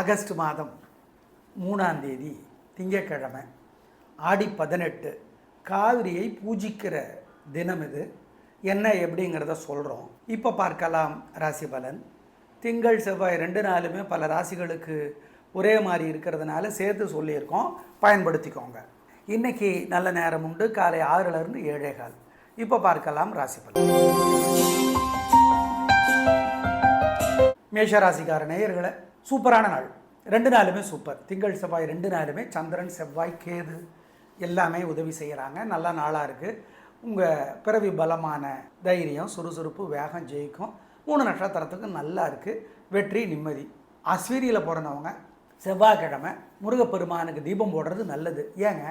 August மாதம் 3ஆம் தேதி திங்கட்கிழமை ஆடி 18 காவிரியை பூஜிக்கிற தினம் இது. என்ன எப்படிங்கிறத சொல்கிறோம். இப்போ பார்க்கலாம் ராசி பலன். திங்கள் செவ்வாய் 2 நாளுமே பல ராசிகளுக்கு ஒரே மாதிரி இருக்கிறதுனால சேர்த்து சொல்லியிருக்கோம், பயன்படுத்திக்கோங்க. இன்றைக்கி நல்ல நேரம் உண்டு, காலை 6லேருந்து 7:15. இப்போ பார்க்கலாம் ராசி பலன். மேஷராசிக்கார நேயர்களை, சூப்பரான நாள். 2 நாளுமே சூப்பர். திங்கள் செவ்வாய் 2 நாளுமே சந்திரன் செவ்வாய் கேது எல்லாமே உதவி செய்கிறாங்க. நல்ல நாளாக இருக்குது. உங்கள் பிறவி பலமான தைரியம், சுறுசுறுப்பு, வேகம் ஜெயிக்கும். 3 நட்சத்திரத்துக்கு நல்லா இருக்குது. வெற்றி, நிம்மதி. அஸ்வினியில் பிறந்தவங்க செவ்வாய்க்கிழமை முருகப்பெருமானுக்கு தீபம் போடுறது நல்லது. ஏங்க,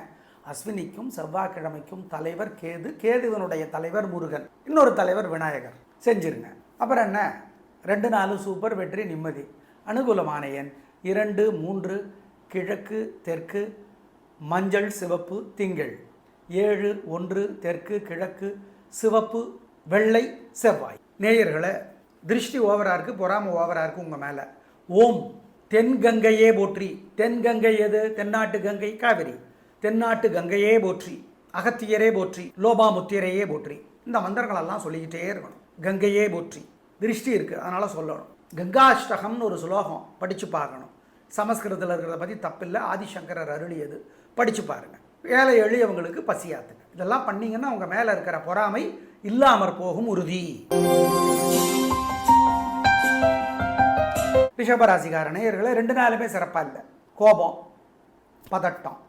அஸ்வினிக்கும் செவ்வாய்க்கிழமைக்கும் தலைவர் கேது, கேதுவனுடைய தலைவர் முருகன், இன்னொரு தலைவர் விநாயகர். செஞ்சிருங்க. அப்புறம் என்ன, 2 நாளும் சூப்பர். வெற்றி, நிம்மதி. அனுகூலமான எண் 2, 3, கிழக்கு, தெற்கு, மஞ்சள், சிவப்பு, திங்கள். 7, 1, தெற்கு, கிழக்கு, சிவப்பு, வெள்ளை, செவ்வாய். நேயர்களை, திருஷ்டி ஓவராக இருக்குது, பொறாமை ஓவராக இருக்குது உங்கள் மேலே. ஓம் தென்கங்கையே போற்றி. தென்கங்கை எது? தென்னாட்டு கங்கை காவிரி. தென்னாட்டு கங்கையே போற்றி, அகத்தியரே போற்றி, லோபாமுத்திரையே போற்றி. இந்த மந்திரங்களெல்லாம் சொல்லிக்கிட்டே இருக்கணும். கங்கையே போற்றி. திருஷ்டி இருக்குது, அதனால் சொல்லணும். கங்காஷ்டகம்னு ஒரு ஸ்லோகம் படித்து பார்க்கணும். சமஸ்கிருதத்தில் இருக்கிறத பற்றி தப்பில்லை, ஆதிசங்கரர் அருளியது. படித்து பாருங்கள். ஏழை எளியவங்களுக்கு பசியாத்துங்க. இதெல்லாம் பண்ணிங்கன்னா உங்கள் மேலே இருக்கிற பொறாமை இல்லாமற் போகும் உறுதி. ரிஷபராசிக்கார நேயர்களை, 2 நாளுமே சிறப்பாக இல்லை. கோபம், பதட்டம்,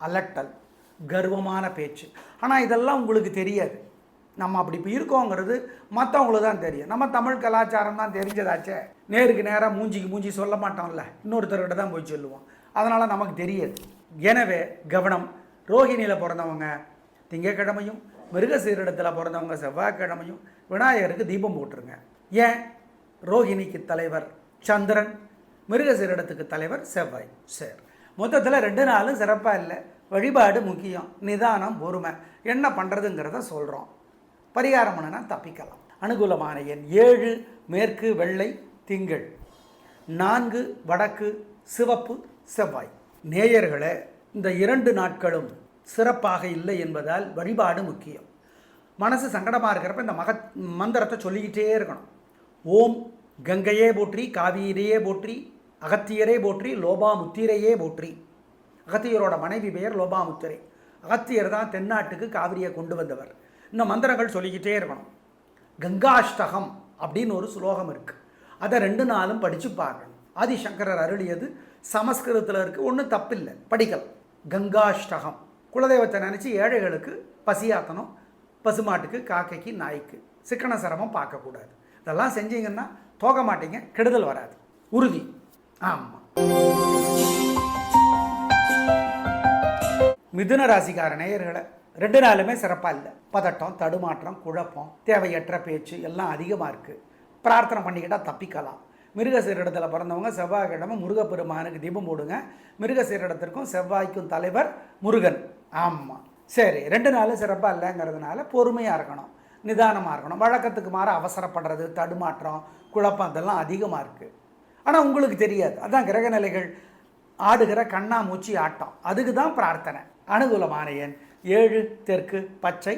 அலட்டல், கர்வமான பேச்சு. ஆனால் இதெல்லாம் உங்களுக்கு தெரியாது. நம்ம அப்படி இப்போ இருக்கோங்கிறது மற்றவங்களுக்கு தான் தெரியும். நம்ம தமிழ் கலாச்சாரம் தான் தெரிஞ்சதாச்சே. நேருக்கு நேராக மூஞ்சிக்கு மூஞ்சி சொல்ல மாட்டோம்ல, இன்னொருத்தர்கிட்ட தான் போய் சொல்லுவோம். அதனால் நமக்கு தெரியாது. எனவே கவனம். ரோஹிணியில் பிறந்தவங்க திங்கக்கிழமையும், மிருகசீரிடத்தில் பிறந்தவங்க செவ்வாய்க்கிழமையும் விநாயகருக்கு தீபம் போட்டுருங்க. ஏன்? ரோஹிணிக்கு தலைவர் சந்திரன், மிருகசீரிடத்துக்கு தலைவர் செவ்வாய். சரி, மொத்தத்தில் 2 நாளும் சிறப்பாக இல்லை. வழிபாடு முக்கியம், நிதானம், பொறுமை. என்ன பண்ணுறதுங்கிறத சொல்கிறோம். பரிகாரம் பண்ணுனா தப்பிக்கலாம். அனுகூலமான எண் 7, மேற்கு, வெள்ளை, திங்கள். 4, வடக்கு, சிவப்பு, செவ்வாய். நேயர்களே, இந்த 2 நாட்களும் சிறப்பாக இல்லை என்பதால் வழிபாடு முக்கியம். மனசு சங்கடமாக இருக்கிறப்ப இந்த மந்திரத்தை சொல்லிக்கிட்டே இருக்கணும். ஓம் கங்கையே போற்றி, காவிரியே போற்றி, அகத்தியரே போற்றி, லோபாமுத்திரையே போற்றி. அகத்தியரோட மனைவி பெயர் லோபாமுத்திரை. அகத்தியர் தான் தென்னாட்டுக்கு காவிரியை கொண்டு வந்தவர். இந்த மந்திரங்கள் சொல்லிக்கிட்டே இருக்கணும். கங்காஷ்டகம் அப்படின்னு ஒரு ஸ்லோகம் இருக்குது, அதை 2 நாளும் படித்து பார்க்கணும். ஆதிசங்கரர் அருளியது, சமஸ்கிருதத்தில் இருக்குது, ஒன்றும் தப்பில்லை, படிக்கலாம். கங்காஷ்டகம். குலதெய்வத்தை நினச்சி ஏழைகளுக்கு பசியாத்தணும். பசுமாட்டுக்கு, காக்கைக்கு, நாய்க்கு. சிக்கன சிரமம் பார்க்கக்கூடாது. இதெல்லாம் செஞ்சீங்கன்னா தோக மாட்டீங்க, கெடுதல் வராது, உறுதி. ஆமாம். மிதுன ராசிக்கார நேயர்களை, 2 நாளுமே சிறப்பாக இல்லை. பதட்டம், தடுமாற்றம், குழப்பம், தேவையற்ற பேச்சு எல்லாம் அதிகமாக இருக்குது. பிரார்த்தனை பண்ணிக்கிட்டால் தப்பிக்கலாம். மிருகசீரிடத்தில் பிறந்தவங்க செவ்வாய்க்கிழமை முருகப்பெருமானுக்கு தீபம் போடுங்க. மிருகசீரிடத்திற்கும் செவ்வாய்க்கும் தலைவர் முருகன். ஆமாம். சரி, 2 நாளும் சிறப்பாக இல்லைங்கிறதுனால பொறுமையாக இருக்கணும், நிதானமாக இருக்கணும். வழக்கத்துக்கு மாற அவசரப்படுறது, தடுமாற்றம், குழப்பம் இதெல்லாம் அதிகமாக இருக்குது. ஆனால் உங்களுக்கு தெரியாது. அதான் கிரகநிலைகள் ஆடுகிற கண்ணாமூச்சி ஆட்டம். அதுக்கு தான் பிரார்த்தனை. அனுகூலமான எண் 7, தெற்கு, பச்சை,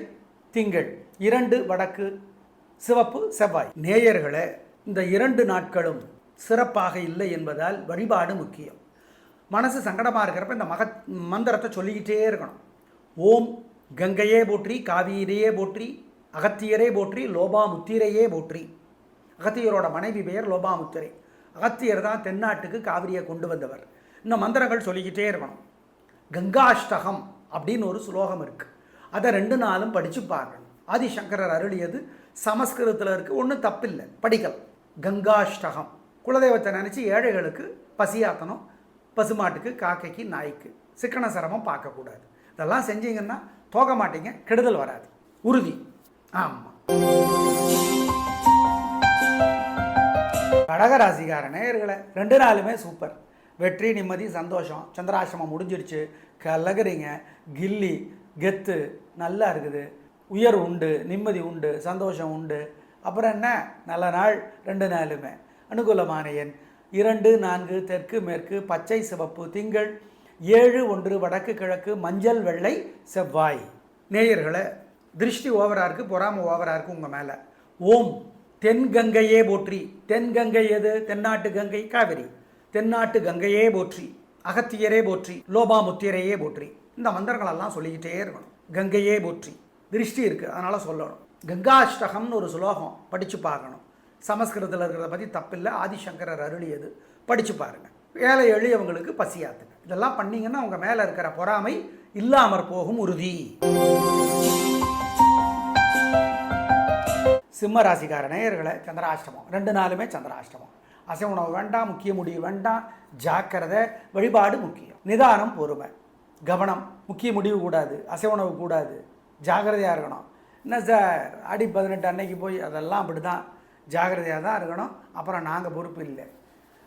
திங்கள். 2, வடக்கு, சிவப்பு, செவ்வாய். நேயர்களே, இந்த 2 நாட்களும் சிறப்பாக இல்லை என்பதால் வழிபாடு முக்கியம். மனசு சங்கடமாக இருக்கிறப்ப இந்த மந்திரத்தை சொல்லிக்கிட்டே இருக்கணும். ஓம் கங்கையே போற்றி, காவிரியே போற்றி, அகத்தியரே போற்றி, லோபாமுத்திரையே போற்றி. அகத்தியரோட மனைவி பெயர் லோபாமுத்திரை. அகத்தியர் தான் தென்னாட்டுக்கு காவிரியை கொண்டு வந்தவர். இந்த மந்திரங்கள் சொல்லிக்கிட்டே இருக்கணும். கங்காஷ்டகம் அப்படின்னு ஒரு ஸ்லோகம் இருக்குது, அதை 2 நாளும் படித்து பார்க்கணும். ஆதிசங்கரர் அருளியது, சமஸ்கிருதத்தில் இருக்குது, ஒன்றும் தப்பில்லை, படிக்கலாம். கங்காஷ்டகம். குலதெய்வத்தை நினச்சி ஏழைகளுக்கு பசியாத்தணும். பசுமாட்டுக்கு, காக்கைக்கு, நாய்க்கு. சிக்கன சிரமம் பார்க்கக்கூடாது. இதெல்லாம் செஞ்சீங்கன்னா தோக மாட்டீங்க, கெடுதல் வராது, உறுதி. ஆமாம். கடகராசிக்கார நேயர்களை, 2 நாளுமே சூப்பர். வெற்றி, நிம்மதி, சந்தோஷம். சந்திராசிரமம் முடிஞ்சிடுச்சு, கலகுறீங்க, கில்லி, கெத்து நல்லா இருக்குது. உயர்வு உண்டு, நிம்மதி உண்டு, சந்தோஷம் உண்டு. அப்புறம் என்ன, நல்ல நாள் 2 நாளுமே. அனுகூலமான எண் 2 4 தெற்கு மேற்கு பச்சை சிவப்பு திங்கள் 7 1 வடக்கு கிழக்கு மஞ்சள் வெள்ளை செவ்வாய். நேயர்களை திருஷ்டி ஓவராக இருக்குது, பொறாம ஓவராக இருக்குது உங்கள் மேலே. ஓம் தென்கங்கையே போற்றி. தென்கங்கை எது? தென்னாட்டு கங்கை காவிரி. தென்னாட்டு கங்கையே போற்றி, அகத்தியரே போற்றி, லோபாமுத்திரையே போற்றி. இந்த மந்திரங்களெல்லாம் சொல்லிக்கிட்டே இருக்கணும். கங்கையே போற்றி திருஷ்டி இருக்குது அதனால் சொல்லணும். கங்காஷ்டகம்னு ஒரு சுலோகம் படித்து பார்க்கணும். சமஸ்கிருதத்தில் இருக்கிறத பற்றி தப்பில்லை, ஆதிசங்கரர் அருளியது, படித்து பாருங்கள். ஏழை எளியவங்களுக்கு பசியாத்துங்க. இதெல்லாம் பண்ணிங்கன்னா உங்கள் மேலே இருக்கிற பொறாமை இல்லாமற் போகும் உறுதி. சிம்ம ராசிக்கார நேயர்களை சந்திராஷ்டமம் 2 நாளுமே சந்திராஷ்டமம். அசைவ உணவு வேண்டாம், முக்கிய முடிவு வேண்டாம், ஜாக்கிரதை, வழிபாடு முக்கியம், நிதானம், பொறுமை, கவனம். முக்கிய முடிவு கூடாது, அசைவ உணவு கூடாது, ஜாக்கிரதையாக இருக்கணும். என்ன சார் அடி 18 அன்னைக்கு போய் அதெல்லாம் அப்படி தான், ஜாக்கிரதையாக தான் இருக்கணும். அப்புறம் நாங்கள் பொறுப்பு இல்லை.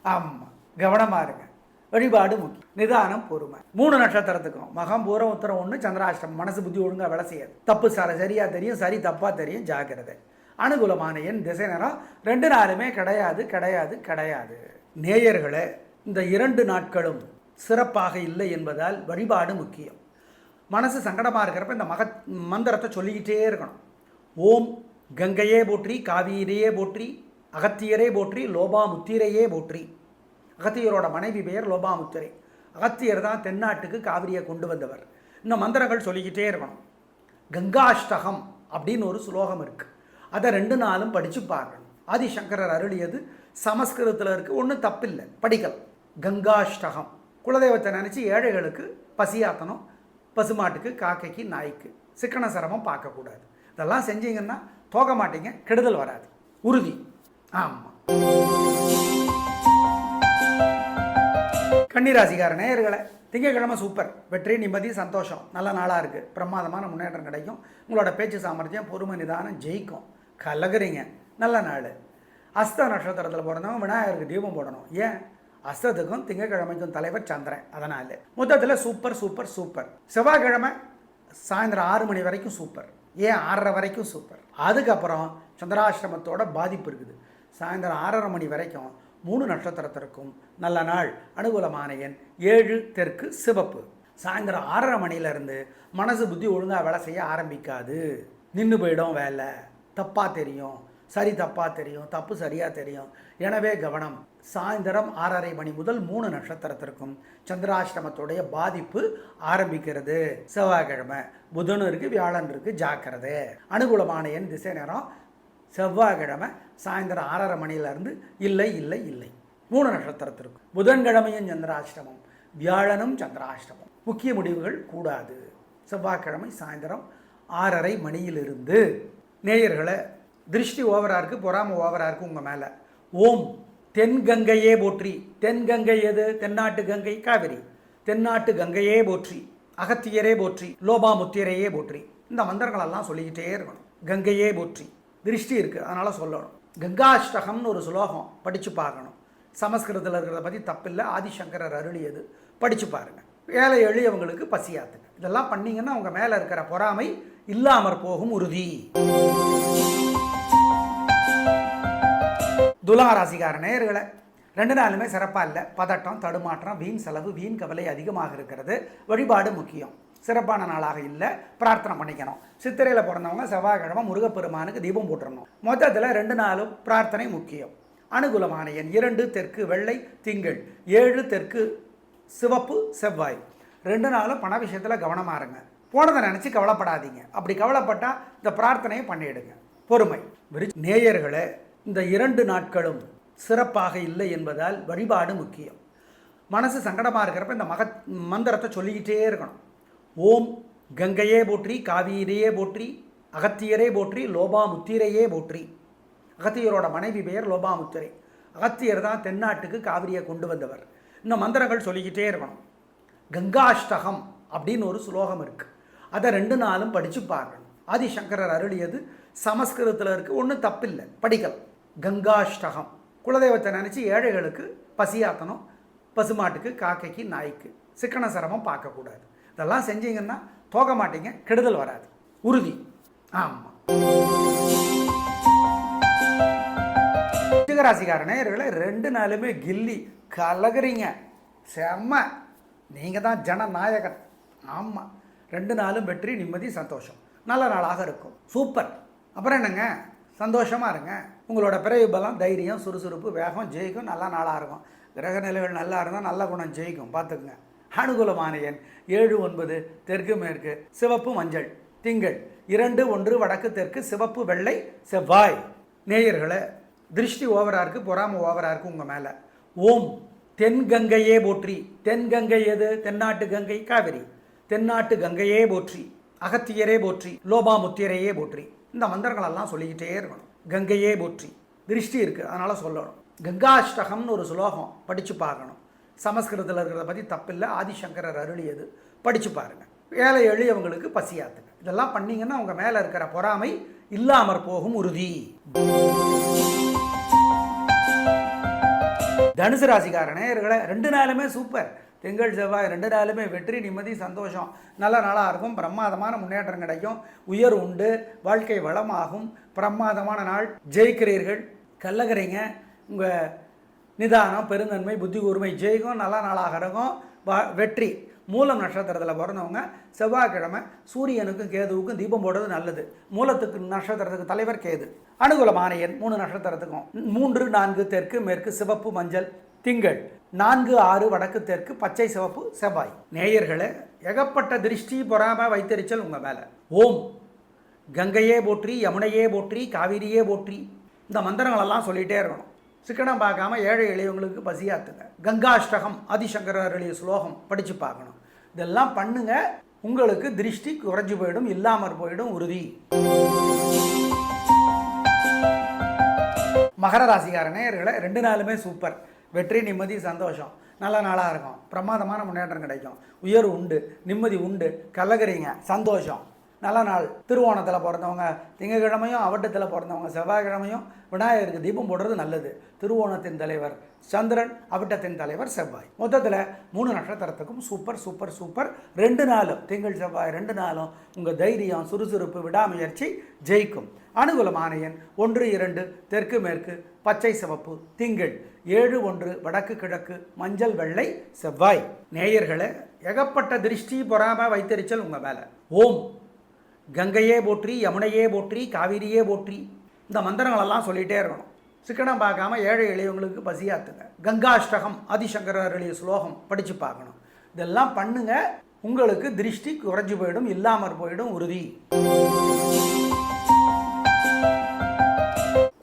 ஆமாம், கவனமாக இருங்க, வழிபாடு முக்கியம், நிதானம், பொறுமை. 3 நட்சத்திரத்துக்கும் மகம் பூரம் உத்தரம் 1 சந்திராஷ்டமம். மனசு புத்தி ஒழுங்காக வேலை செய்யாது. தப்பு சரியாக தெரியும், சரி தப்பாக தெரியும், ஜாக்கிரதை. அனுகூலமான எண் திசை நேரம் 2 நாளுமே கிடையாது கிடையாது கிடையாது. நேயர்களே இந்த 2 நாட்களும் சிறப்பாக இல்லை என்பதால் வழிபாடு முக்கியம். மனசு சங்கடமாக இருக்கிறப்ப இந்த மந்திரத்தை சொல்லிக்கிட்டே இருக்கணும். ஓம் கங்கையே போற்றி, காவிரியே போற்றி, அகத்தியரே போற்றி, லோபாமுத்திரையே போற்றி. அகத்தியரோட மனைவி பெயர் லோபாமுத்திரை. அகத்தியர் தான் தென்னாட்டுக்கு காவிரியை கொண்டு வந்தவர். இந்த மந்திரங்கள் சொல்லிக்கிட்டே இருக்கணும். கங்காஷ்டகம் அப்படின்னு ஒரு ஸ்லோகம் இருக்குது, அதை 2 நாளும் படித்து பார்க்கணும். ஆதிசங்கரர் அருளியது சமஸ்கிருதத்தில் இருக்குது, ஒன்றும் தப்பில்லை, படிக்கலாம். கங்காஷ்டகம் குலதெய்வத்தை நினச்சி ஏழைகளுக்கு பசியாத்தணும், பசுமாட்டுக்கு காக்கைக்கு நாய்க்கு சிக்கன சிரமம் பார்க்கக்கூடாது. இதெல்லாம் செஞ்சீங்கன்னா தோக்க மாட்டீங்க, கெடுதல் வராது, உறுதி. ஆமாம். கன்னிராசிக்கார நேயர்களை திங்கட்கிழமை சூப்பர், வெற்றி, நிம்மதி, சந்தோஷம், நல்ல நாளாக இருக்குது, பிரமாதமான முன்னேற்றம் கிடைக்கும். உங்களோட பேச்சு சாமர்த்தியம், பொறுமை, நிதானம் ஜெயிக்கும், கலகுறீங்க, நல்ல நாள். அஸ்த நட்சத்திரத்தில் பிறந்தவங்க விநாயகருக்கு தீபம் போடணும். ஏன்? அஸ்தத்துக்கும் திங்கக்கிழமைக்கும் தலைவர் சந்திரன், அதனால் மொத்தத்தில் சூப்பர் சூப்பர் சூப்பர். செவ்வாய்க்கிழமை சாயந்தரம் 6 மணி வரைக்கும் சூப்பர். ஏன் 6:30 வரைக்கும் சூப்பர். அதுக்கப்புறம் சந்திராஷ்டமத்தோட பாதிப்பு இருக்குது. சாயந்தரம் 6:30 மணி வரைக்கும் 3 நட்சத்திரத்திற்கும் நல்ல நாள். அனுகூலமான எண் 7 தெற்கு சிவப்பு. சாயந்தரம் 6:30 மணிலேருந்து மனசு புத்தி ஒழுங்காக வேலை செய்ய ஆரம்பிக்காது, நின்று போயிடும் வேலை, தப்பாக தெரியும், சரி தப்பாக தெரியும், தப்பு சரியாக தெரியும். எனவே கவனம். சாயந்தரம் 6:30 மணி முதல் 3 நட்சத்திரத்திற்கும் சந்திராஷ்டமத்துடைய பாதிப்பு ஆரம்பிக்கிறது. செவ்வாய்க்கிழமை புதன் இருக்குது, வியாழன் இருக்குது, ஜாக்கிரதை. அனுகூலமான எண் திசை நேரம் செவ்வாய்க்கிழமை சாயந்தரம் 6:30 மணியிலேருந்து இல்லை இல்லை இல்லை. 3 நட்சத்திரத்திற்கும் புதன்கிழமையும் சந்திராஷ்டமம், வியாழனும் சந்திராஷ்டமம். முக்கிய முடிவுகள் கூடாது. செவ்வாய்க்கிழமை சாயந்தரம் 6:30 மணியிலிருந்து. நேயர்களை திருஷ்டி ஓவராக இருக்குது, பொறாம ஓவராக இருக்குது உங்கள் மேலே. ஓம் தென்கங்கையே போற்றி. தென்கங்கை எது? தென்னாட்டு கங்கை காவிரி. தென்னாட்டு கங்கையே போற்றி, அகத்தியரே போற்றி, லோபாமுத்திரையே போற்றி. இந்த மந்திரங்களெல்லாம் சொல்லிக்கிட்டே இருக்கணும். கங்கையே போற்றி திருஷ்டி இருக்குது அதனால் சொல்லணும். கங்காஷ்டகம்னு ஒரு சுலோகம் படித்து பார்க்கணும். சமஸ்கிருதத்தில் இருக்கிறத பற்றி தப்பில்லை, ஆதிசங்கரர் அருளியது, படித்து பாருங்கள். ஏழை எளியவங்களுக்கு பசியாத்துங்க. இதெல்லாம் பண்ணிங்கன்னா உங்கள் மேலே இருக்கிற பொறாமை இல்லாமற் போகும் உறுதி. துலா ராசிக்கார நேயர்களை 2 நாளுமே சிறப்பாக இல்லை. பதட்டம், தடுமாற்றம், வீண் செலவு, வீண் கவலை அதிகமாக இருக்கிறது. வழிபாடு முக்கியம். சிறப்பான நாளாக இல்லை, பிரார்த்தனை பண்ணிக்கணும். சித்திரையில் பிறந்தவங்க செவ்வாய்க்கிழமை முருகப்பெருமானுக்கு தீபம் போட்டுடணும். மொத்தத்தில் 2 நாளும் பிரார்த்தனை முக்கியம். அனுகூலமான எண் 2 தெற்கு வெள்ளை திங்கள், 7 தெற்கு சிவப்பு செவ்வாய். 2 நாளும் பண விஷயத்தில் கவனமாக இருங்க. போனதை நினச்சி கவலைப்படாதீங்க. அப்படி கவலைப்பட்டால் இந்த பிரார்த்தனையை பண்ணிவிடுங்க. பொறுமை. நேயர்களே இந்த 2 நாட்களும் சிறப்பாக இல்லை என்பதால் வழிபாடு முக்கியம். மனசு சங்கடமாக இருக்கிறப்ப இந்த மந்திரத்தை சொல்லிக்கிட்டே இருக்கணும். ஓம் கங்கையே போற்றி, காவிரியே போற்றி, அகத்தியரே போற்றி, லோபாமுத்திரையே போற்றி. அகத்தியரோட மனைவி பெயர் லோபாமுத்திரை. அகத்தியர் தான் தென்னாட்டுக்கு காவிரியை கொண்டு வந்தவர். இந்த மந்திரங்கள் சொல்லிக்கிட்டே இருக்கணும். கங்காஷ்டகம் அப்படின்னு ஒரு ஸ்லோகம் இருக்குது, அதை 2 நாளும் படித்து பார்க்கணும். ஆதிசங்கரர் அருளியது சமஸ்கிருதத்தில் இருக்குது, ஒன்றும் தப்பில்லை, படிக்கலாம். கங்காஷ்டகம் குலதெய்வத்தை நினச்சி ஏழைகளுக்கு பசியாத்தணும், பசுமாட்டுக்கு காக்கைக்கு நாய்க்கு சிக்கன சிரமம் பார்க்கக்கூடாது. இதெல்லாம் செஞ்சீங்கன்னா தோக்க மாட்டீங்க, கெடுதல் வராது, உறுதி. ஆமாம். விருச்சிகராசிக்கார நேயர்களை 2 நாளுமே கில்லி கலகுறீங்க. செம்ம, நீங்கள் தான் ஜனநாயகன். ஆமாம், 2 நாளும் வெற்றி, நிம்மதி, சந்தோஷம், நல்ல நாளாக இருக்கும். சூப்பர். அப்புறம் என்னங்க, சந்தோஷமாக இருங்க. உங்களோட பிறவி பலம், தைரியம், சுறுசுறுப்பு, வேகம் ஜெயிக்கும். நல்ல நாளாக இருக்கும். கிரக நிலைகள் நல்லா இருந்தால் நல்ல குணம் ஜெயிக்கும். பார்த்துக்குங்க. அனுகூலமான எண் 7, 9, தெற்கு மேற்கு, சிவப்பு மஞ்சள், திங்கள், 2, 1 வடக்கு தெற்கு, சிவப்பு வெள்ளை, செவ்வாய். நேயர்களை திருஷ்டி ஓவராக இருக்குது, பொறாம ஓவராக இருக்குது உங்கள் மேலே. ஓம் தென்கங்கையே போற்றி. தென்கங்கை எது? தென்னாட்டு கங்கை காவிரி. தென்னாட்டு கங்கையே போற்றி, அகத்தியரே போற்றி, லோபாமுத்தியரையே போற்றி. இந்த மந்திரங்களெல்லாம் சொல்லிக்கிட்டே இருக்கணும். கங்கையே போற்றி. திருஷ்டி இருக்குது, அதனால் சொல்லணும். கங்காஷ்டகம்னு ஒரு சுலோகம் படித்து பார்க்கணும். சமஸ்கிருதத்தில் இருக்கிறத பற்றி தப்பில்லை, ஆதிசங்கரர் அருளியது. படித்து பாருங்கள். ஏழை எளியவங்களுக்கு பசியாத்துங்க. இதெல்லாம் பண்ணிங்கன்னா உங்கள் மேலே இருக்கிற பொறாமை இல்லாமற் போகும் உறுதி. தனுசு ராசிக்கார நேயர்களை 2 நாளுமே சூப்பர். திங்கள் செவ்வாய் 2 நாளுமே வெற்றி, நிம்மதி, சந்தோஷம், நல்ல நாளாக இருக்கும். பிரமாதமான முன்னேற்றம் கிடைக்கும். உயர் உண்டு. வாழ்க்கை வளமாகும். பிரமாதமான நாள். ஜெயிக்கிறீர்கள். கல்லகரைங்க. உங்கள் நிதானம், பெருந்தன்மை, புத்தி கூர்மை ஜெயிக்கும். நல்ல நாளாக இருக்கும். வெற்றி. மூலம் நட்சத்திரத்தில் பிறந்தவங்க செவ்வாய்க்கிழமை சூரியனுக்கும் கேதுவுக்கும் தீபம் போடுறது நல்லது. மூலத்துக்கு நட்சத்திரத்துக்கு தலைவர் கேது. அனுகூலமான எண் 3 நட்சத்திரத்துக்கும் 3, 4 தெற்கு மேற்கு, சிவப்பு மஞ்சள், திங்கள், 4, 6 வடக்கு தெற்கு, பச்சை சிவப்பு, செவ்வாய். நேயர்களே, ஏகப்பட்ட திருஷ்டி, பொறாமை, வைத்தறிச்சல் உங்கள் மேலே. ஓம் கங்கையே போற்றி, யமுனையே போற்றி, காவிரியே போற்றி. இந்த மந்திரங்களெல்லாம் சொல்லிகிட்டே இருக்கணும். சிக்கனம் பார்க்காம ஏழை எளியவங்களுக்கு பசியாத்துங்க. கங்காஷ்டகம் ஆதிசங்கரர் அருளிய ஸ்லோகம் படித்து பார்க்கணும். இதெல்லாம் பண்ணுங்க. உங்களுக்கு திருஷ்டி குறைஞ்சு போயிடும், இல்லாமற் போயிடும் உறுதி. மகர ராசிக்கார நேயர்களை 2 நாளுமே சூப்பர். வெற்றி, நிம்மதி, சந்தோஷம், நல்ல நாளாக இருக்கும். பிரமாதமான முன்னேற்றம் கிடைக்கும். உயர்வு உண்டு. நிம்மதி உண்டு. கலகரிங்க. சந்தோஷம். நல்ல நாள். திருவோணத்தில் பிறந்தவங்க திங்கக்கிழமையும், அவட்டத்தில் பிறந்தவங்க செவ்வாய்க்கிழமையும் விநாயகருக்கு தீபம் போடுறது நல்லது. திருவோணத்தின் தலைவர் சந்திரன், அவிட்டத்தின் தலைவர் செவ்வாய். மொத்தத்தில் 3 நட்சத்திரத்துக்கும் சூப்பர் சூப்பர் சூப்பர். 2 நாளும் திங்கள் செவ்வாய் 2 நாளும் உங்கள் தைரியம், சுறுசுறுப்பு, விடாமுயற்சி ஜெயிக்கும். அனுகூலமான எண் 1, 2 தெற்கு மேற்கு, பச்சை சிவப்பு, திங்கள், 7, 1 வடக்கு கிழக்கு, மஞ்சள் வெள்ளை, செவ்வாய். நேயர்களே, ஏகப்பட்ட திருஷ்டி, பொறாமை, வைத்தறிச்சல் உங்கள் மேலே. ஓம் கங்கையே போற்றி, யமுனையே போற்றி, காவிரியே போற்றி. இந்த மந்திரங்களெல்லாம் சொல்லிகிட்டே இருக்கணும். சிக்கனம் பார்க்காம ஏழை எளியவங்களுக்கு பசியாத்துங்க. கங்காஷ்டகம் ஆதிசங்கரர் அருளிய ஸ்லோகம் படித்து பார்க்கணும். இதெல்லாம் பண்ணுங்க. உங்களுக்கு திருஷ்டி குறைஞ்சு போயிடும், இல்லாமற் போயிடும் உறுதி.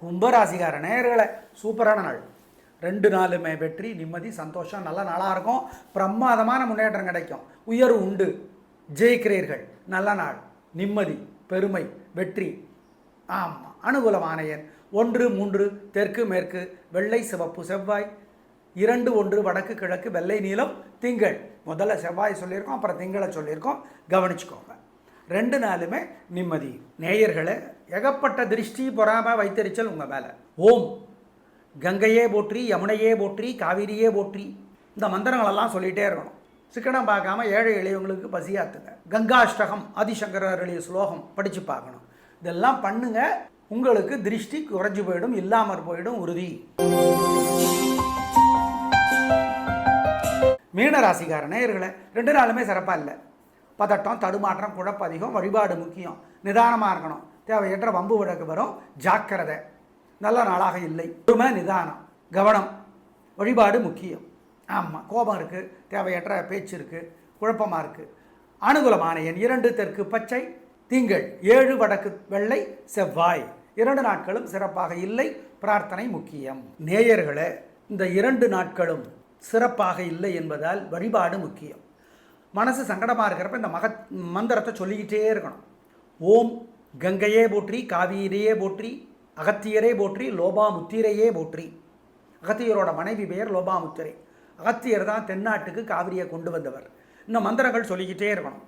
கும்பராசிக்கார நேயர்களை சூப்பரான நாள். 2 நாளுமே வெற்றி, நிம்மதி, சந்தோஷம், நல்ல நாளாக இருக்கும். பிரமாதமான முன்னேற்றம் கிடைக்கும். உயர்வு உண்டு. ஜெயிக்கிறீர்கள். நல்ல நாள். நிம்மதி, பெருமை, வெற்றி. ஆமாம். அனுகூலமான எண் 1, 3 தெற்கு மேற்கு, வெள்ளை சிவப்பு, செவ்வாய், 2, 1 வடக்கு கிழக்கு, வெள்ளை நீலம், திங்கள். முதல்ல செவ்வாய் சொல்லியிருக்கோம், அப்புறம் திங்களை சொல்லியிருக்கோம். கவனிச்சுக்கோங்க. 2 நாளுமே நிம்மதி. நேயர்களே, ஏகப்பட்ட திருஷ்டி, பொறாமை, வைத்தறிச்சல் உங்கள் மேலே. ஓம் கங்கையே போற்றி, யமுனையே போற்றி, காவிரியே போற்றி. இந்த மந்திரங்களெல்லாம் சொல்லிகிட்டே இருக்கணும். சிக்கனம் பார்க்காம ஏழை எளியவங்களுக்கு பசியாத்துங்க. கங்காஷ்டகம் ஆதிசங்கரர் அருளிய ஸ்லோகம் படித்து பார்க்கணும். இதெல்லாம் பண்ணுங்க. உங்களுக்கு திருஷ்டி குறைஞ்சு போயிடும், இல்லாமற் போயிடும் உறுதி. மீனராசிக்கார நேயர்களை 2 நாளுமே சிறப்பாக இல்லை. பதட்டம், தடுமாற்றம், குழப்பம் அதிகம். வழிபாடு முக்கியம். நிதானமாக இருக்கணும். தேவையற்ற வம்பு வழக்கு வரும். ஜாக்கிரதை. நல்ல நாளாக இல்லை. பொறுமை, நிதானம், கவனம். வழிபாடு முக்கியம். ஆமாம். கோபம் இருக்குது. தேவையற்ற பேச்சு இருக்குது. குழப்பமாக இருக்குது. அனுகூலமான எண் 2 தெற்கு பச்சை, திங்கள், 7 வடக்கு வெள்ளை, செவ்வாய். 2 நாட்களும் சிறப்பாக இல்லை. பிரார்த்தனை முக்கியம். நேயர்களே, இந்த 2 நாட்களும் சிறப்பாக இல்லை என்பதால் வழிபாடு முக்கியம். மனசு சங்கடமாக இருக்கிறப்ப இந்த மந்திரத்தை சொல்லிக்கிட்டே இருக்கணும். ஓம் கங்கையே போற்றி, காவிரியே போற்றி, அகத்தியரே போற்றி, லோபாமுத்திரையே போற்றி. அகத்தியரோட மனைவி பெயர் லோபாமுத்திரை. அகத்தியர் தான் தென்னாட்டுக்கு காவிரியை கொண்டு வந்தவர். இந்த மந்திரங்கள் சொல்லிக்கிட்டே இருக்கணும்.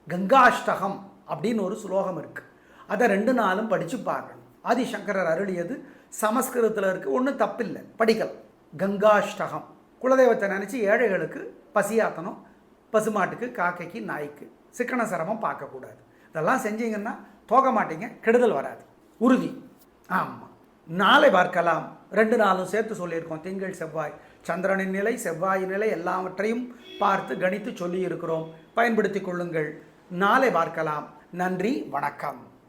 கங்காஷ்டகம் அப்படின்னு ஒரு ஸ்லோகம் இருக்குது. அதை 2 நாளும் படித்து பார்க்கணும். ஆதிசங்கரர் அருளியது சமஸ்கிருதத்தில் இருக்குது. ஒன்றும் தப்பில்லை, படிக்கலாம். கங்காஷ்டகம். குலதெய்வத்தை நினச்சி ஏழைகளுக்கு பசியாத்தணும். பசுமாட்டுக்கு, காக்கைக்கு, நாய்க்கு. சிக்கன சிரமம் பார்க்கக்கூடாது. இதெல்லாம் செஞ்சீங்கன்னா போக மாட்டீங்க, கெடுதல் வராது, உறுதி. ஆமாம். நாளை பார்க்கலாம். 2 நாளும் சேர்த்து சொல்லியிருக்கோம். திங்கள் செவ்வாய் சந்திரனின் நிலை, செவ்வாயின் நிலை எல்லாவற்றையும் பார்த்து கணித்து சொல்லி இருக்கிறோம். பயன்படுத்தி கொள்ளுங்கள். நாளை பார்க்கலாம். நன்றி, வணக்கம்.